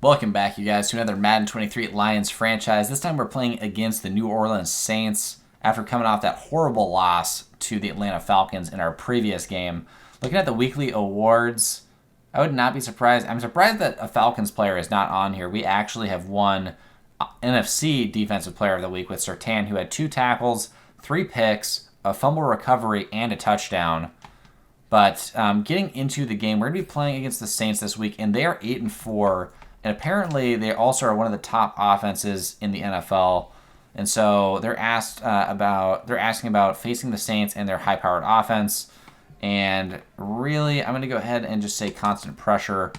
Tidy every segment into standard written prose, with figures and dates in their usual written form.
Welcome back, you guys, to another Madden 23 Lions franchise. This time we're playing against the New Orleans Saints after coming off that horrible loss to the Atlanta Falcons in our previous game. Looking at the weekly awards, I would not be surprised. I'm surprised that a Falcons player is not on here. We actually have won NFC Defensive Player of the Week with Surtain, who had 2 tackles, 3 picks, a fumble recovery, and a touchdown. But getting into the game, we're going to be playing against the Saints this week, and they are 8-4. And apparently, they also are one of the top offenses in the NFL. And so they're asking about facing the Saints and their high-powered offense. And really, I'm going to go ahead and just say constant pressure.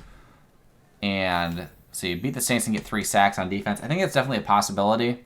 And see, beat the Saints and get 3 sacks on defense. I think it's definitely a possibility.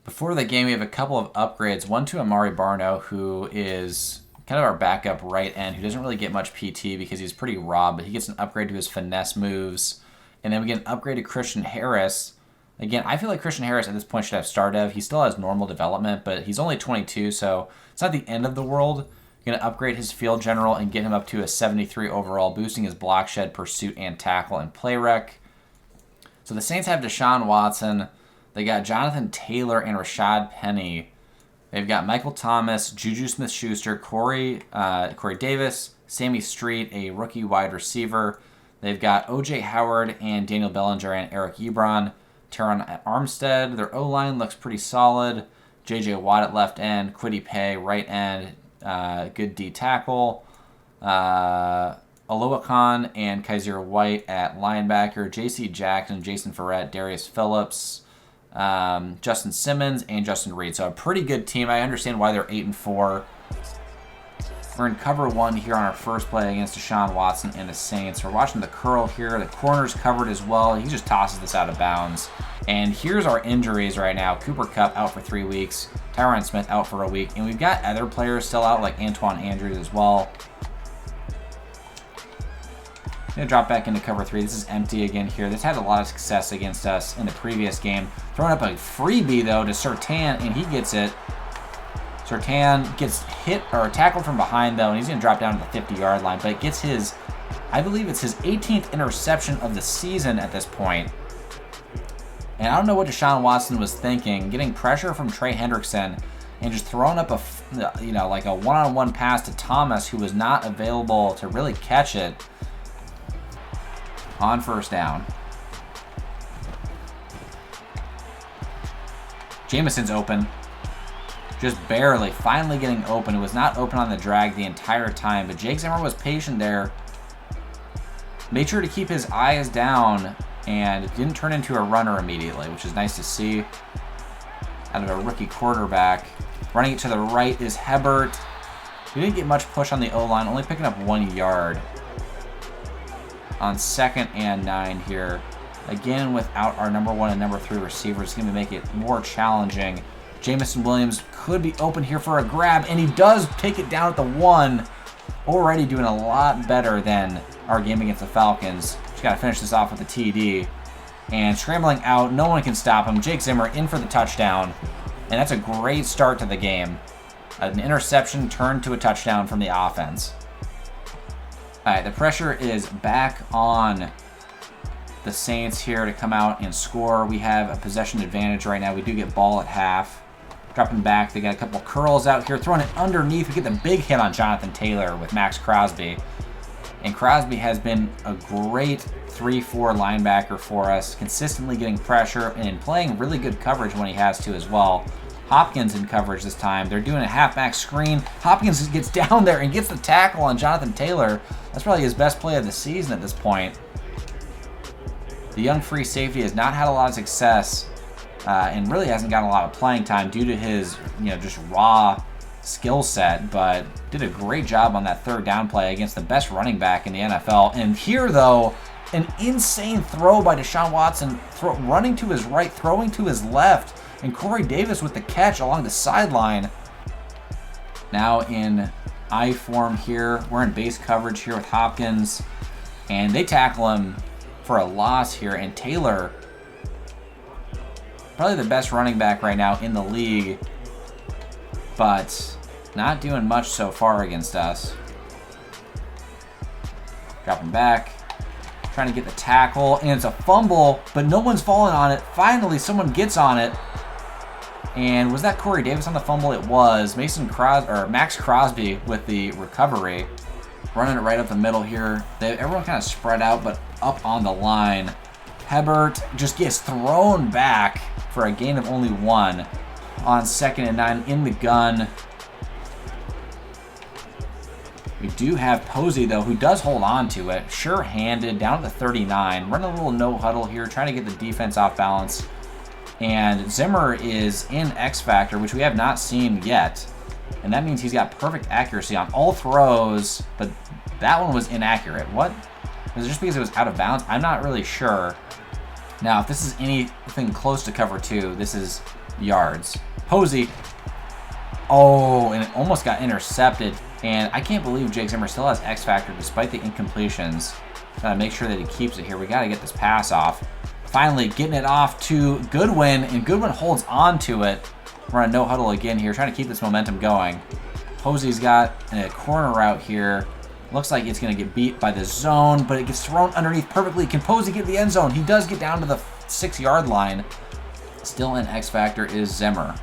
Before the game, we have a couple of upgrades. One to Amari Barno, who is kind of our backup right end, who doesn't really get much PT because he's pretty raw, but he gets an upgrade to his finesse moves. And then we get an upgrade to Christian Harris. Again, I feel like Christian Harris at this point should have star dev. He still has normal development, but he's only 22, so it's not the end of the world. You're going to upgrade his field general and get him up to a 73 overall, boosting his block shed, pursuit, and tackle and play rec. So the Saints have Deshaun Watson. They got Jonathan Taylor and Rashad Penny. They've got Michael Thomas, Juju Smith-Schuster, Corey Davis, Sammy Street, a rookie wide receiver. They've got O.J. Howard and Daniel Bellinger and Eric Ebron. Teron Armstead. Their O-line looks pretty solid. J.J. Watt at left end. Kwity Paye, right end. Good D tackle. Aloakon and Kaiser White at linebacker. J.C. Jackson, Jason Verrett, Darius Phillips, Justin Simmons, and Justin Reed. So a pretty good team. I understand why they're 8-4. We're in cover 1 here on our first play against Deshaun Watson and the Saints. We're watching the curl here. The corner's covered as well. He just tosses this out of bounds. And here's our injuries right now. Cooper Kupp out for 3 weeks. Tyron Smith out for a week. And we've got other players still out, like Antoine Andrews as well. I'm going to drop back into cover 3. This is empty again here. This had a lot of success against us in the previous game. Throwing up a freebie, though, to Surtain, and he gets it. Surtain gets hit or tackled from behind, though, and he's going to drop down to the 50-yard line. But it gets his, I believe it's his 18th interception of the season at this point. And I don't know what Deshaun Watson was thinking, getting pressure from Trey Hendrickson and just throwing up like a one-on-one pass to Thomas, who was not available to really catch it on first down. Jameson's open. Just barely, finally getting open. It was not open on the drag the entire time, but Jake Zimmer was patient there. Made sure to keep his eyes down and didn't turn into a runner immediately, which is nice to see out of a rookie quarterback. Running it to the right is Hebert. He didn't get much push on the O-line, only picking up 1 yard on 2nd and 9 here. Again, without our number 1 and number 3 receivers, it's going to make it more challenging. Jamison Williams could be open here for a grab, and he does take it down at the 1. Already doing a lot better than our game against the Falcons. Just got to finish this off with a TD. And scrambling out, no one can stop him. Jake Zimmer in for the touchdown. And that's a great start to the game. An interception turned to a touchdown from the offense. All right, the pressure is back on the Saints here to come out and score. We have a possession advantage right now. We do get ball at half. Dropping back, they got a couple curls out here. Throwing it underneath. We get the big hit on Jonathan Taylor with Max Crosby. And Crosby has been a great 3-4 linebacker for us, consistently getting pressure and playing really good coverage when he has to as well. Hopkins in coverage this time. They're doing a halfback screen. Hopkins gets down there and gets the tackle on Jonathan Taylor. That's probably his best play of the season at this point. The young free safety has not had a lot of success and really hasn't gotten a lot of playing time due to his, just raw skill set, but did a great job on that 3rd down play against the best running back in the NFL. And here, though, an insane throw by Deshaun Watson, running to his right, throwing to his left, and Corey Davis with the catch along the sideline. Now in I form here. We're in base coverage here with Hopkins, and they tackle him for a loss here. And Taylor, probably the best running back right now in the league, but not doing much so far against us. Dropping back. Trying to get the tackle, and it's a fumble, but no one's falling on it. Finally, someone gets on it. And was that Corey Davis on the fumble? It was. Max Crosby with the recovery. Running it right up the middle here. Everyone kind of spread out, but up on the line. Hebert just gets thrown back for a gain of only 1 on 2nd and 9 in the gun. We do have Posey, though, who does hold on to it. Sure-handed, down at the 39. Running a little no-huddle here, trying to get the defense off balance. And Zimmer is in X Factor, which we have not seen yet. And that means he's got perfect accuracy on all throws, but that one was inaccurate. What? Was it just because it was out of bounds? I'm not really sure. Now, if this is anything close to cover 2, this is yards. Posey. Oh, and it almost got intercepted. And I can't believe Jake Zimmer still has X Factor despite the incompletions. Gotta make sure that he keeps it here. We gotta get this pass off. Finally getting it off to Goodwin, and Goodwin holds on to it. We're on no huddle again here, trying to keep this momentum going. Posey's got a corner route here. Looks like it's gonna get beat by the zone, but it gets thrown underneath perfectly. Can Posey get the end zone? He does get down to the 6-yard line. Still in X Factor is Zimmer.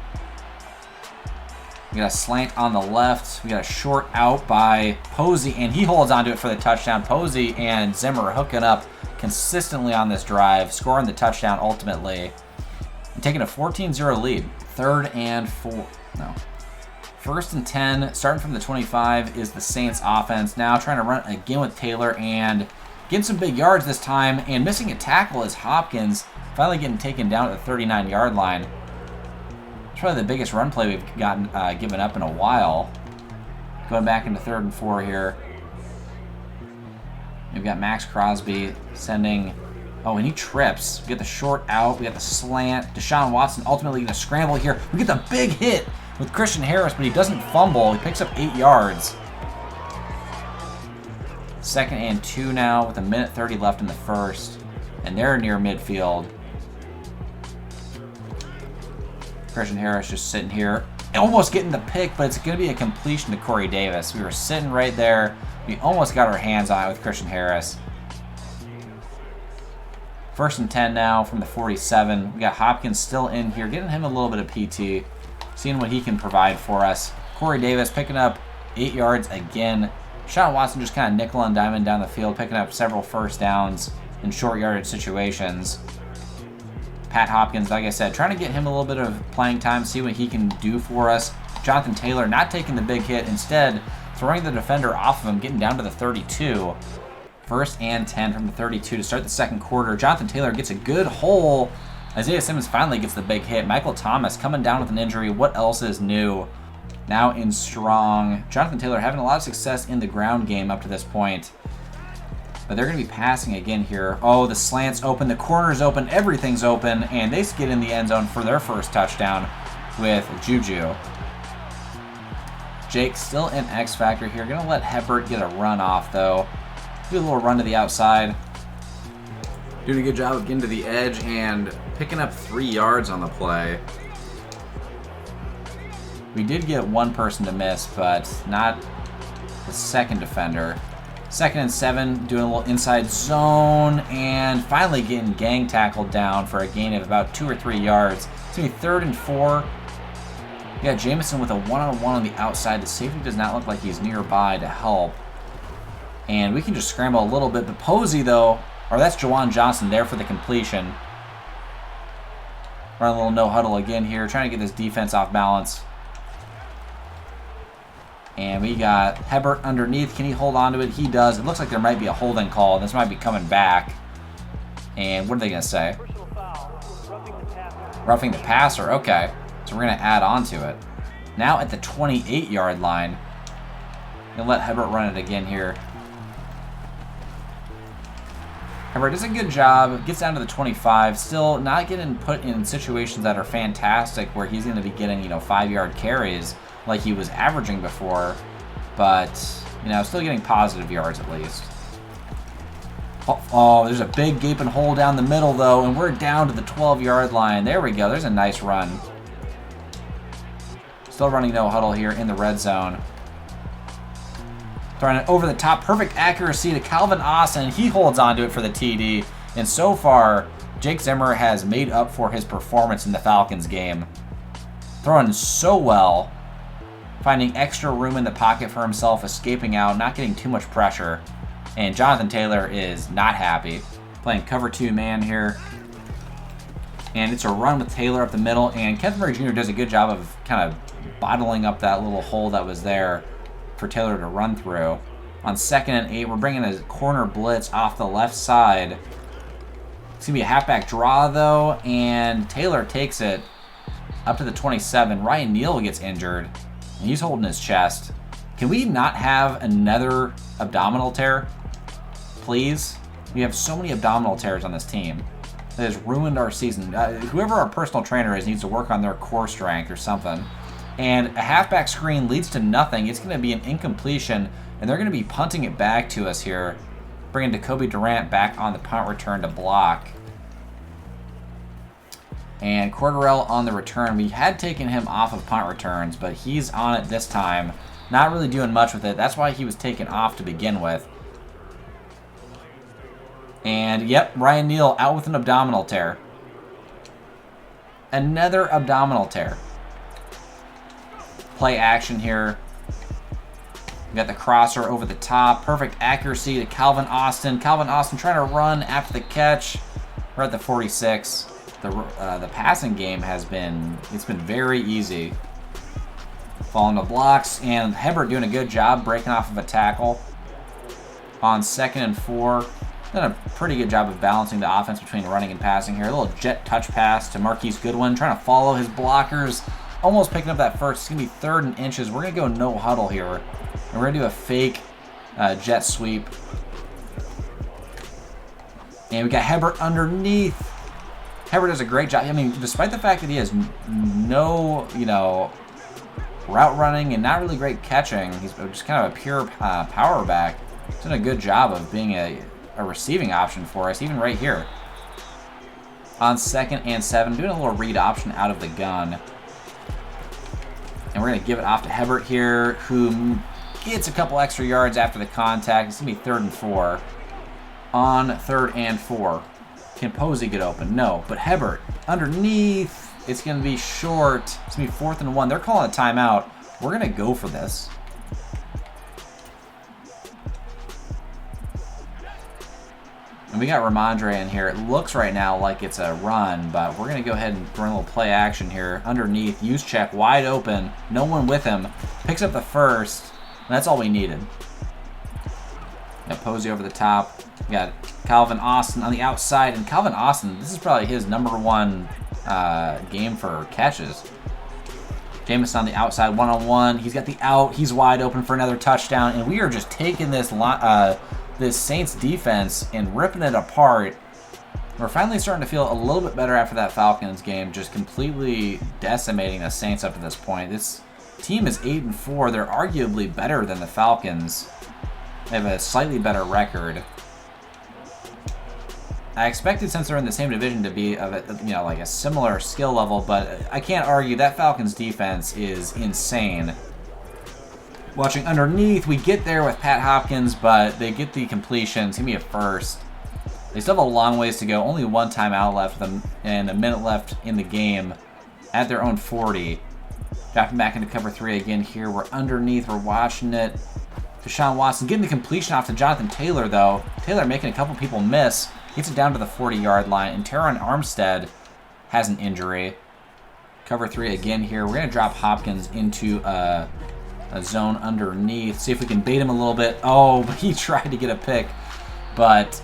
We got a slant on the left. We got a short out by Posey, and he holds onto it for the touchdown. Posey and Zimmer hooking up consistently on this drive, scoring the touchdown ultimately. And taking a 14-0 lead. 3rd and 4. No. 1st and 10, starting from the 25 is the Saints offense. Now trying to run again with Taylor and getting some big yards this time. And missing a tackle is Hopkins, finally getting taken down at the 39-yard line. It's probably the biggest run play we've gotten given up in a while. Going back into 3rd and 4 here. We've got Max Crosby sending... Oh, and he trips. We get the short out. We got the slant. Deshaun Watson ultimately going to scramble here. We get the big hit with Christian Harris, but he doesn't fumble. He picks up 8 yards. 2nd and 2 now with 1:30 left in the first. And they're near midfield. Christian Harris just sitting here, almost getting the pick, but it's going to be a completion to Corey Davis. We were sitting right there. We almost got our hands on it with Christian Harris. 1st and 10 now from the 47. We got Hopkins still in here, getting him a little bit of PT, seeing what he can provide for us. Corey Davis picking up 8 yards again. Deshaun Watson just kind of nickel and diamond down the field, picking up several first downs in short yardage situations. Pat Hopkins, like I said, trying to get him a little bit of playing time, see what he can do for us. Jonathan Taylor not taking the big hit, instead throwing the defender off of him, getting down to the 32. 1st and 10 from the 32 to start the 2nd quarter. Jonathan Taylor gets a good hole. Isaiah Simmons finally gets the big hit. Michael Thomas coming down with an injury. What else is new? Now in strong. Jonathan Taylor having a lot of success in the ground game up to this point. But they're going to be passing again here. Oh, the slant's open, the corner's open, everything's open, and they get in the end zone for their first touchdown with Juju. Jake still in X Factor here. Going to let Hebert get a run off, though. Do a little run to the outside. Doing a good job of getting to the edge and picking up 3 yards on the play. We did get one person to miss, but not the second defender. 2nd and 7, doing a little inside zone, and finally getting gang tackled down for a gain of about 2 or 3 yards. It's going to be 3rd and 4. We got Jamison with a one-on-one on the outside. The safety does not look like he's nearby to help. And we can just scramble a little bit. But Posey, though, or that's Jawan Johnson there for the completion. Run a little no-huddle again here, trying to get this defense off balance. And we got Hebert underneath. Can he hold on to it? He does. It looks like there might be a holding call. This might be coming back. And what are they going to say? Roughing the passer. Okay. So we're going to add on to it. Now at the 28-yard line. Going to let Hebert run it again here. Hebert does a good job. Gets down to the 25. Still not getting put in situations that are fantastic where he's going to be getting, 5-yard carries like he was averaging before, but, still getting positive yards at least. Oh, there's a big gaping hole down the middle, though, and we're down to the 12-yard line. There we go. There's a nice run. Still running no huddle here in the red zone. Throwing it over the top. Perfect accuracy to Calvin Austin. He holds on to it for the TD. And so far, Jake Zimmer has made up for his performance in the Falcons game. Throwing so well. Finding extra room in the pocket for himself. Escaping out. Not getting too much pressure. And Jonathan Taylor is not happy. Playing cover 2 man here. And it's a run with Taylor up the middle. And Kenneth Murray Jr. does a good job of kind of bottling up that little hole that was there for Taylor to run through. On 2nd and 8, we're bringing a corner blitz off the left side. It's going to be a halfback draw, though. And Taylor takes it up to the 27. Ryan Neal gets injured. And he's holding his chest. Can we not have another abdominal tear? Please? We have so many abdominal tears on this team. That has ruined our season. Whoever our personal trainer is needs to work on their core strength or something. And a halfback screen leads to nothing. It's going to be an incompletion, and they're going to be punting it back to us here. Bringing Jacoby Durant back on the punt return to block. And Cordarrelle on the return. We had taken him off of punt returns, but he's on it this time. Not really doing much with it. That's why he was taken off to begin with. And, yep, Ryan Neal out with an abdominal tear. Another abdominal tear. Play action here. We got the crosser over the top. Perfect accuracy to Calvin Austin. Calvin Austin trying to run after the catch. We're at the 46. The passing game has been, it's been very easy. Following the blocks, and Hebert doing a good job breaking off of a tackle. On 2nd and 4. Done a pretty good job of balancing the offense between running and passing here. A little jet touch pass to Marquise Goodwin, trying to follow his blockers. Almost picking up that first. It's going to be 3rd and inches. We're going to go no huddle here. And we're going to do a fake jet sweep. And we got Hebert underneath. Hebert does a great job. I mean, despite the fact that he has no, route running and not really great catching, he's just kind of a pure power back. He's done a good job of being a receiving option for us, even right here. On 2nd and 7, doing a little read option out of the gun. And we're going to give it off to Hebert here, who gets a couple extra yards after the contact. It's going to be 3rd and 4. On 3rd and 4. Can Posey get open? No. But Hebert underneath. It's going to be short. It's going to be 4th and 1. They're calling a timeout. We're going to go for this. And we got Ramondre in here. It looks right now like it's a run, but we're going to go ahead and run a little play action here. Underneath, use check, wide open. No one with him. Picks up the first. And that's all we needed. Got Posey over the top. We got Calvin Austin on the outside. And Calvin Austin, this is probably his #1 game for catches. Jameson on the outside, one-on-one. He's got the out. He's wide open for another touchdown. And we are just taking this Saints defense and ripping it apart. We're finally starting to feel a little bit better after that Falcons game, just completely decimating the Saints up to this point. This team is 8-4. They're arguably better than the Falcons. They have a slightly better record. I expected, since they're in the same division, to be of like a similar skill level, but I can't argue that Falcons defense is insane. Watching underneath, we get there with Pat Hopkins, but they get the completion. It's going to be a first. They still have a long ways to go. Only 1 timeout left and a minute left in the game at their own 40. Dropping back into cover 3 again here. We're underneath. We're watching it. Deshaun Watson getting the completion off to Jonathan Taylor, though. Taylor making a couple people miss. Gets it down to the 40-yard line. And Teron Armstead has an injury. Cover 3 again here. We're going to drop Hopkins into a zone underneath. See if we can bait him a little bit. Oh, but he tried to get a pick, but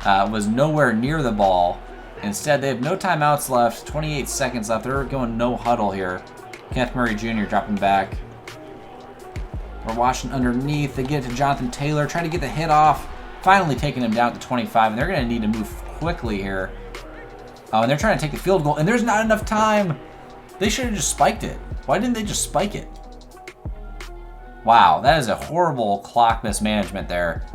was nowhere near the ball. Instead, they have no timeouts left. 28 seconds left. They're going no huddle here. Kenneth Murray Jr. dropping back. We're watching underneath. They get it to Jonathan Taylor, trying to get the hit off. Finally taking him down to 25, and they're going to need to move quickly here. Oh, and they're trying to take the field goal, and there's not enough time. They should have just spiked it. Why didn't they just spike it? Wow, that is a horrible clock mismanagement there.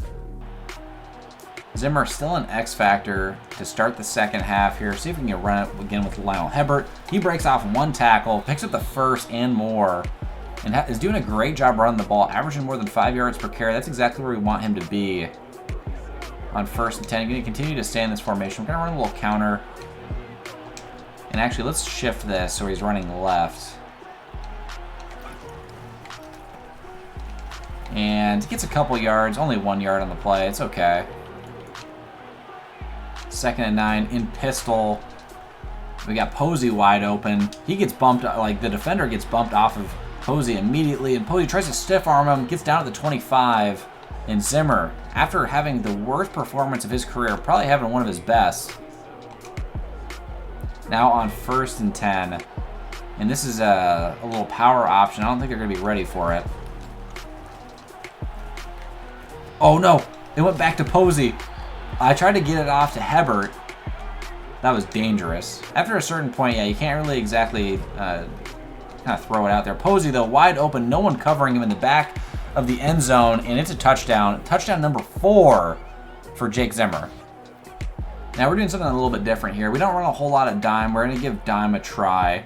Zimmer still an X factor to start the second half here. See if we can run it again with Lionel Hebert. He breaks off 1 tackle, picks up the first and more. and is doing a great job running the ball, averaging more than 5 yards per carry. That's exactly where we want him to be on 1st and 10. Going to continue to stay in this formation. We're going to run a little counter. And actually, let's shift this so he's running left. And gets a couple yards, only 1 yard on the play. It's okay. 2nd and 9 in pistol. We got Posey wide open. He gets bumped, like the defender gets bumped off of Posey immediately, and Posey tries to stiff arm him, gets down to the 25, and Zimmer, after having the worst performance of his career, probably having one of his best, now on 1st and 10, and this is a little power option. I don't think they're going to be ready for it. Oh no, it went back to Posey. I tried to get it off to Hebert. That was dangerous. After a certain point, yeah, you can't really exactly kind of throw it out there. Posey, though, wide open, no one covering him in the back of the end zone, and it's a touchdown. Touchdown number 4 for Jake Zimmer. Now we're doing something a little bit different here. We don't run a whole lot of dime. We're going to give dime a try.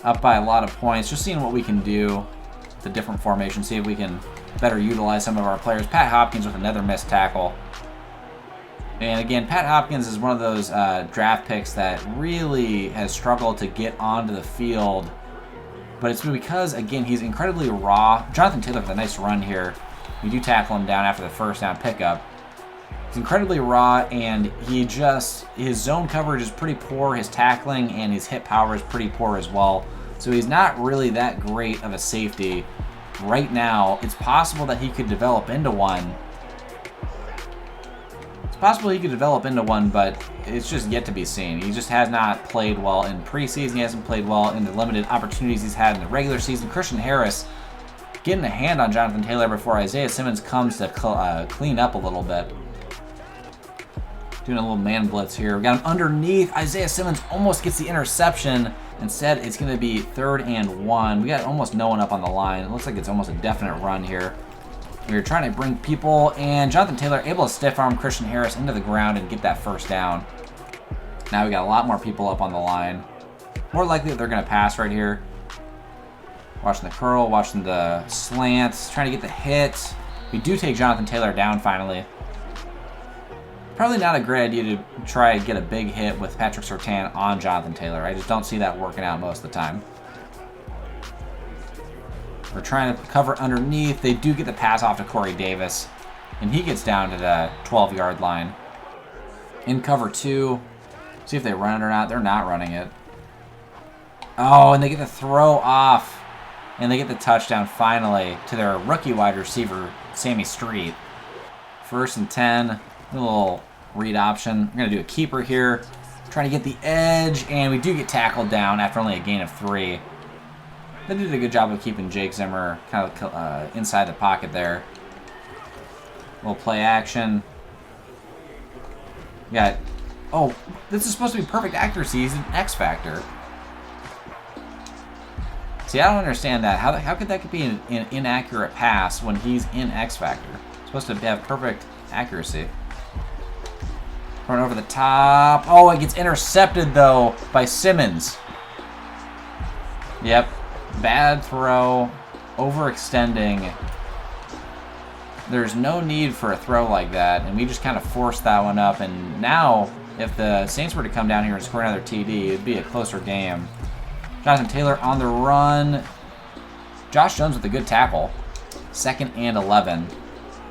Up by a lot of points, just seeing what we can do. The different formations, see if we can better utilize some of our players. Pat Hopkins with another missed tackle. And again, Pat Hopkins is one of those draft picks that really has struggled to get onto the field. But it's because, again, he's incredibly raw. Jonathan Taylor with a nice run here. We do tackle him down after the 1st down pickup. He's incredibly raw, and his zone coverage is pretty poor. His tackling and his hit power is pretty poor as well. So he's not really that great of a safety right now. It's possible that he could develop into one. But it's just yet to be seen. He just has not played well in preseason. He hasn't played well in the limited opportunities he's had in the regular season. Christian Harris getting a hand on Jonathan Taylor before Isaiah Simmons comes to clean up a little bit. Doing a little man blitz here. We got him underneath. Isaiah Simmons almost gets the interception. Instead, it's going to be 3rd and 1. We got almost no one up on the line. It looks like it's almost a definite run here. We're trying to bring people, and Jonathan Taylor able to stiff arm Christian Harris into the ground and get that 1st down. Now we got a lot more people up on the line. More likely that they're going to pass right here. Watching the curl, watching the slants, trying to get the hit. We do take Jonathan Taylor down finally. Probably not a great idea to try and get a big hit with Patrick Surtain on Jonathan Taylor. I just don't see that working out most of the time. We're trying to cover underneath. They do get the pass off to Corey Davis, and he gets down to the 12-yard line. In cover 2. See if they run it or not. They're not running it. Oh, and they get the throw off, and they get the touchdown finally to their rookie wide receiver, Sammy Street. 1st and 10. A little read option. We're going to do a keeper here. Trying to get the edge, and we do get tackled down after only a gain of 3. They did a good job of keeping Jake Zimmer kind of inside the pocket there. Little play action. We got, oh, this is supposed to be perfect accuracy. He's an X factor. See, I don't understand that. How could that be an inaccurate pass when he's in X factor? He's supposed to have perfect accuracy. Run over the top. Oh, it gets intercepted, though, by Simmons. Yep. Bad throw. Overextending. There's no need for a throw like that, and we just kind of forced that one up. And now, if the Saints were to come down here and score another TD, it'd be a closer game. Jonathan Taylor on the run. Josh Jones with a good tackle. 2nd and 11.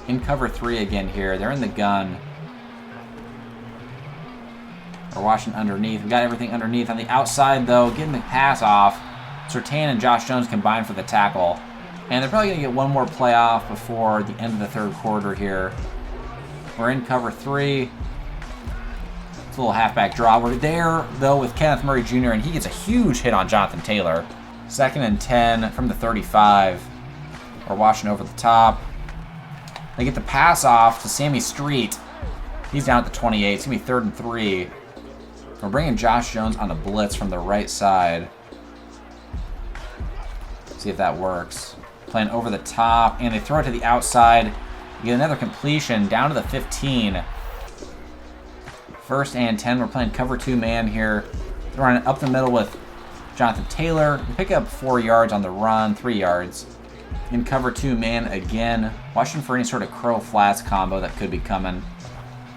In cover 3 again here. They're in the gun. We're watching underneath. We got everything underneath. On the outside, though, getting the pass off. Surtain and Josh Jones combined for the tackle. And they're probably going to get one more play off before the end of the 3rd quarter here. We're in cover 3. It's a little halfback draw. We're there, though, with Kenneth Murray Jr., and he gets a huge hit on Jonathan Taylor. 2nd and 10 from the 35. We're watching over the top. They get the pass off to Sammy Street. He's down at the 28. It's going to be 3rd and 3. We're bringing Josh Jones on a blitz from the right side. See if that works. Playing over the top, and they throw it to the outside. You get another completion down to the 15. 1st and 10. We're playing cover 2 man here. Throwing it up the middle with Jonathan Taylor, pick up 4 yards on the run, 3 yards. In cover 2 man again. Watching for any sort of crow flats combo that could be coming.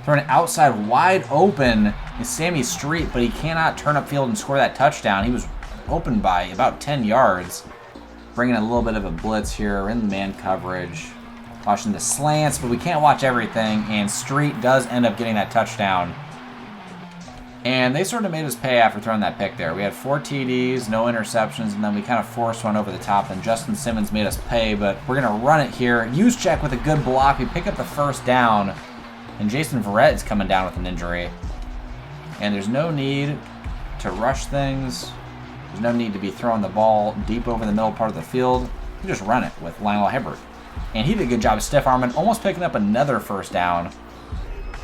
Throwing it outside wide open is Sammy Street, but he cannot turn upfield and score that touchdown. He was open by about 10 yards. Bringing a little bit of a blitz here in the man coverage. Watching the slants, but we can't watch everything, and Street does end up getting that touchdown. And they sort of made us pay after throwing that pick there. We had 4 TDs, no interceptions, and then we kind of forced one over the top, and Justin Simmons made us pay, but we're going to run it here. Juszczyk with a good block. We pick up the first down, and Jason Verrett is coming down with an injury. And there's no need to rush things. There's no need to be throwing the ball deep over the middle part of the field. You just run it with Lionel Hibbert. And he did a good job of stiff arming, almost picking up another first down.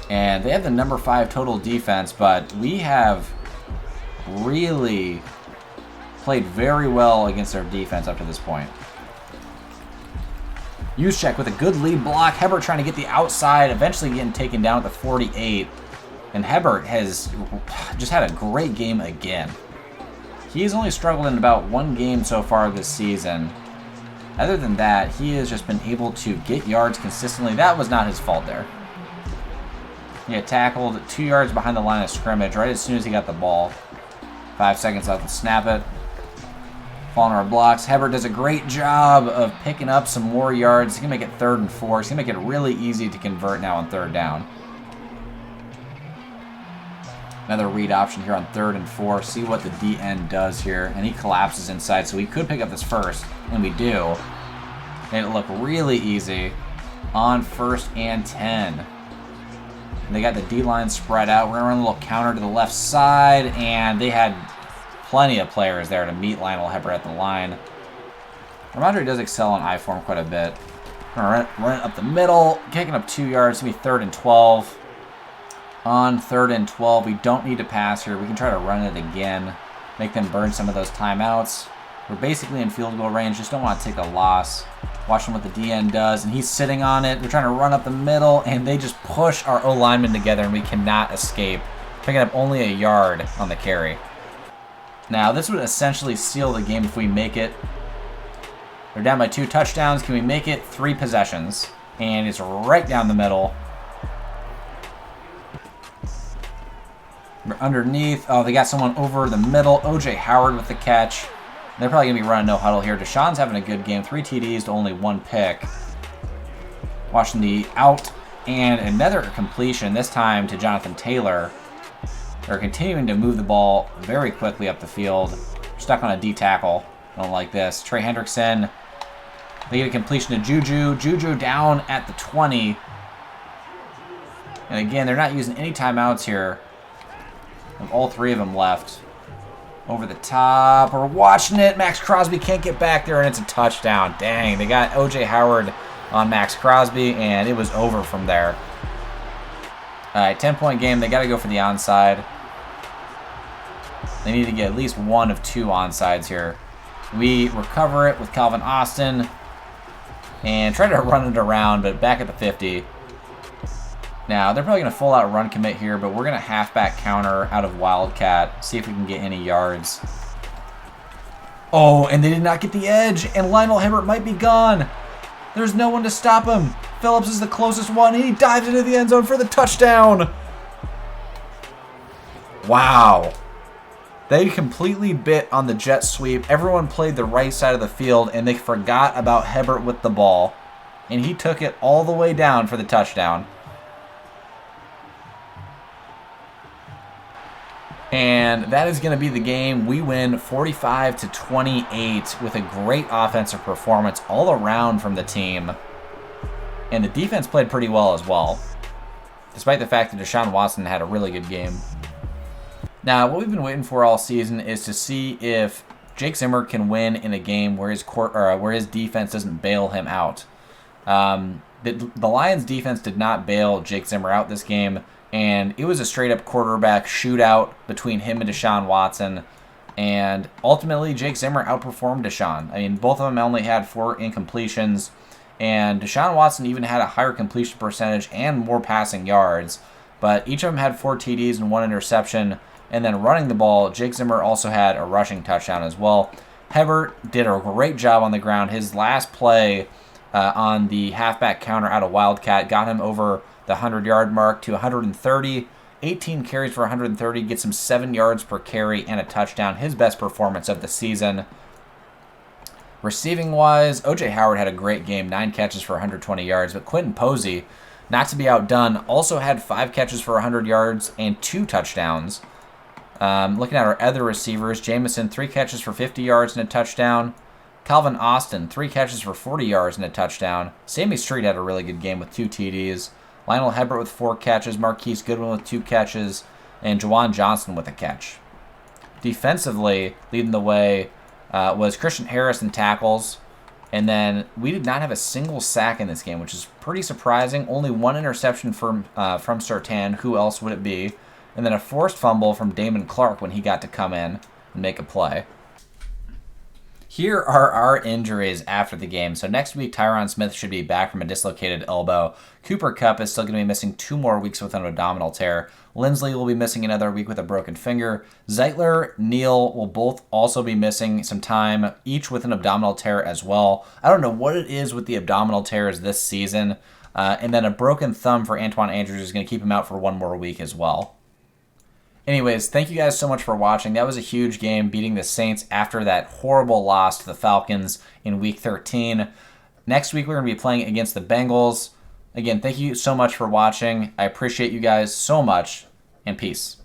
And they have the number 5 total defense, but we have really played very well against their defense up to this point. Juszczyk with a good lead block. Hebert trying to get the outside, eventually getting taken down at the 48. And Hebert has just had a great game again. He's only struggled in about 1 game so far this season. Other than that, he has just been able to get yards consistently. That was not his fault there. He had tackled 2 yards behind the line of scrimmage right as soon as he got the ball. 5 seconds left to snap it. Falling our blocks. Hebert does a great job of picking up some more yards. He can make it 3rd and 4. He's going to make it really easy to convert now on 3rd down. Another read option here on 3rd and 4. See what the DN does here. And he collapses inside, so we could pick up this first. And we do. And it looked really easy on 1st and 10. And they got the D-line spread out. We're going to run a little counter to the left side. And they had plenty of players there to meet Lionel Hibbert at the line. Ramondre does excel on I form quite a bit. We're going to run it up the middle. Kicking up 2 yards. It's going to be 3rd and 12. On 3rd and 12, we don't need to pass here. We can try to run it again. Make them burn some of those timeouts. We're basically in field goal range. Just don't want to take a loss. Watching what the DN does, and he's sitting on it. They're trying to run up the middle, and they just push our O-linemen together, and we cannot escape. Picking up only a yard on the carry. Now, this would essentially seal the game if we make it. They're down by 2 touchdowns. Can we make it 3 possessions? And it's right down the middle. We're underneath. Oh, they got someone over the middle. O.J. Howard with the catch. They're probably going to be running no huddle here. Deshaun's having a good game. 3 TDs to only 1 pick. Watching the out and another completion, this time to Jonathan Taylor. They're continuing to move the ball very quickly up the field. Stuck on a D tackle. I don't like this. Trey Hendrickson. They get a completion to Juju. Juju down at the 20. And again, they're not using any timeouts here. With all 3 of them left. Over the top. We're watching it. Max Crosby can't get back there, and it's a touchdown. Dang, they got O.J. Howard on Max Crosby, and it was over from there. All right, 10-point game. They got to go for the onside. They need to get at least 1 of 2 onsides here. We recover it with Calvin Austin and try to run it around, but back at the 50. Now, they're probably going to full-out run commit here, but we're going to halfback counter out of Wildcat, see if we can get any yards. Oh, and they did not get the edge, and Lionel Hibbert might be gone. There's no one to stop him. Phillips is the closest one, and he dives into the end zone for the touchdown. Wow. They completely bit on the jet sweep. Everyone played the right side of the field, and they forgot about Hibbert with the ball. And he took it all the way down for the touchdown. And that is going to be the game. We win 45-28 with a great offensive performance all around from the team. And the defense played pretty well as well, despite the fact that Deshaun Watson had a really good game. Now, what we've been waiting for all season is to see if Jake Zimmer can win in a game where his defense doesn't bail him out. The Lions' defense did not bail Jake Zimmer out this game. And it was a straight-up quarterback shootout between him and Deshaun Watson. And ultimately, Jake Zimmer outperformed Deshaun. I mean, both of them only had 4 incompletions. And Deshaun Watson even had a higher completion percentage and more passing yards. But each of them had 4 TDs and 1 interception. And then running the ball, Jake Zimmer also had a rushing touchdown as well. Hebert did a great job on the ground. His last play on the halfback counter out of Wildcat got him over the 100-yard mark to 130. 18 carries for 130, gets him 7 yards per carry and a touchdown. His best performance of the season. Receiving-wise, O.J. Howard had a great game, 9 catches for 120 yards. But Quentin Posey, not to be outdone, also had 5 catches for 100 yards and 2 touchdowns. Looking at our other receivers, Jamison, 3 catches for 50 yards and a touchdown. Calvin Austin, 3 catches for 40 yards and a touchdown. Sammy Street had a really good game with 2 TDs. Lionel Hebert with 4 catches. Marquise Goodwin with 2 catches. And Juwan Johnson with a catch. Defensively, leading the way was Christian Harris in tackles. And then we did not have a single sack in this game, which is pretty surprising. Only 1 interception from Surtain. Who else would it be? And then a forced fumble from Damon Clark when he got to come in and make a play. Here are our injuries after the game. So next week, Tyron Smith should be back from a dislocated elbow. Cooper Kupp is still going to be missing 2 more weeks with an abdominal tear. Lindsley will be missing another week with a broken finger. Zeitler, Neal will both also be missing some time, each with an abdominal tear as well. I don't know what it is with the abdominal tears this season. And then a broken thumb for Antoine Andrews is going to keep him out for 1 more week as well. Anyways, thank you guys so much for watching. That was a huge game, beating the Saints after that horrible loss to the Falcons in Week 13. Next week, we're going to be playing against the Bengals. Again, thank you so much for watching. I appreciate you guys so much, and peace.